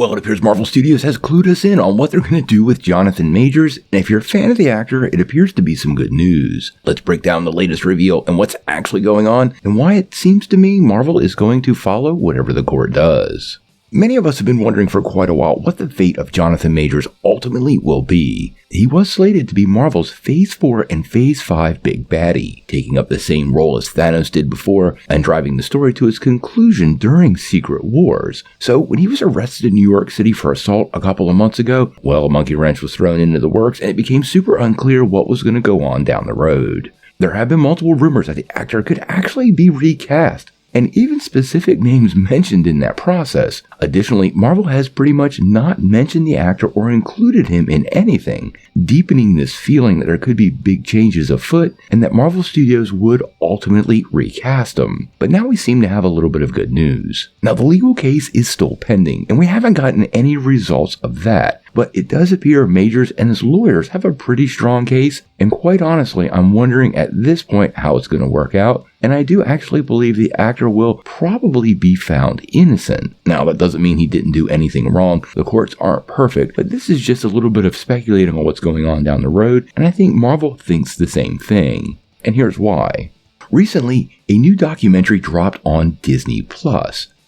Well, it appears Marvel Studios has clued us in on what they're going to do with Jonathan Majors, and if you're a fan of the actor, it appears to be some good news. Let's break down the latest reveal and what's actually going on, and why it seems to me Marvel is going to follow whatever the court does. Many of us have been wondering for quite a while what the fate of Jonathan Majors ultimately will be. He was slated to be Marvel's Phase 4 and Phase 5 big baddie, taking up the same role as Thanos did before and driving the story to its conclusion during Secret Wars. So when he was arrested in New York City for assault a couple of months ago, well, a monkey wrench was thrown into the works and it became super unclear what was going to go on down the road. There have been multiple rumors that the actor could actually be recast, and even specific names mentioned in that process. Additionally, Marvel has pretty much not mentioned the actor or included him in anything, deepening this feeling that there could be big changes afoot and that Marvel Studios would ultimately recast him. But now we seem to have a little bit of good news. Now, the legal case is still pending, and we haven't gotten any results of that. But it does appear Majors and his lawyers have a pretty strong case, and quite honestly, I'm wondering at this point how it's going to work out, and I do actually believe the actor will probably be found innocent. Now, that doesn't mean he didn't do anything wrong. The courts aren't perfect, but this is just a little bit of speculating on what's going on down the road, and I think Marvel thinks the same thing. And here's why. Recently, a new documentary dropped on Disney+,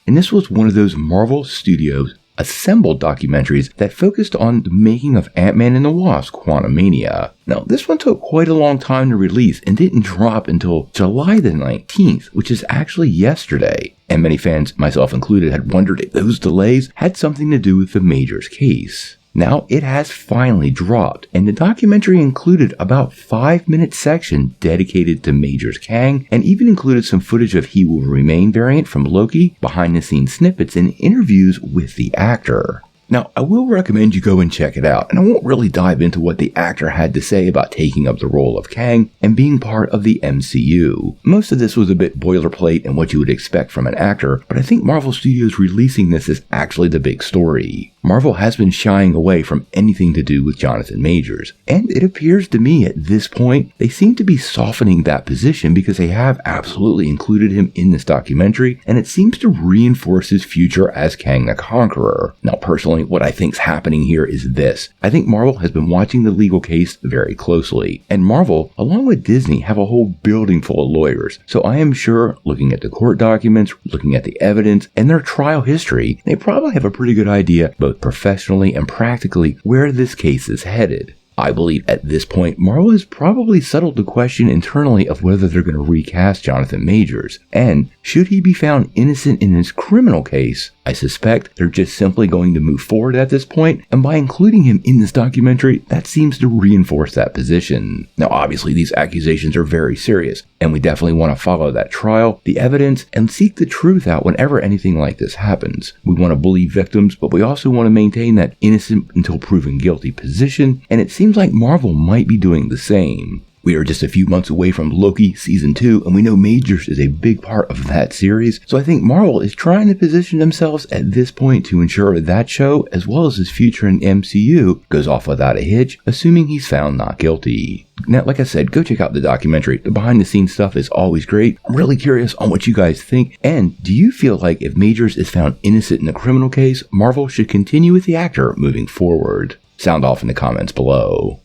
and this was one of those Marvel Studios assembled documentaries that focused on the making of Antman and the Wasp Quantumania. Now, this one took quite a long time to release and didn't drop until July the 19th, which is actually yesterday. And many fans, myself included, had wondered if those delays had something to do with the Majors case. Now, it has finally dropped, and the documentary included about 5-minute section dedicated to Majors Kang, and even included some footage of He Will Remain variant from Loki, behind-the-scenes snippets, and interviews with the actor. Now, I will recommend you go and check it out, and I won't really dive into what the actor had to say about taking up the role of Kang and being part of the MCU. Most of this was a bit boilerplate and what you would expect from an actor, but I think Marvel Studios releasing this is actually the big story. Marvel has been shying away from anything to do with Jonathan Majors, and it appears to me at this point they seem to be softening that position because they have absolutely included him in this documentary, and it seems to reinforce his future as Kang the Conqueror. Now, personally, what I think's happening here is this. I think Marvel has been watching the legal case very closely, and Marvel, along with Disney, have a whole building full of lawyers, so I am sure, looking at the court documents, looking at the evidence, and their trial history, they probably have a pretty good idea, both professionally and practically, where this case is headed. I believe at this point, Marvel has probably settled the question internally of whether they're going to recast Jonathan Majors, and should he be found innocent in his criminal case, I suspect they're just simply going to move forward at this point, and by including him in this documentary, that seems to reinforce that position. Now, obviously, these accusations are very serious, and we definitely want to follow that trial, the evidence, and seek the truth out whenever anything like this happens. We want to believe victims, but we also want to maintain that innocent until proven guilty position, and it seems like Marvel might be doing the same. We are just a few months away from Loki Season 2, and we know Majors is a big part of that series, so I think Marvel is trying to position themselves at this point to ensure that show, as well as his future in MCU, goes off without a hitch, assuming he's found not guilty. Now, like I said, go check out the documentary. The behind-the-scenes stuff is always great. I'm really curious on what you guys think, and do you feel like if Majors is found innocent in a criminal case, Marvel should continue with the actor moving forward? Sound off in the comments below.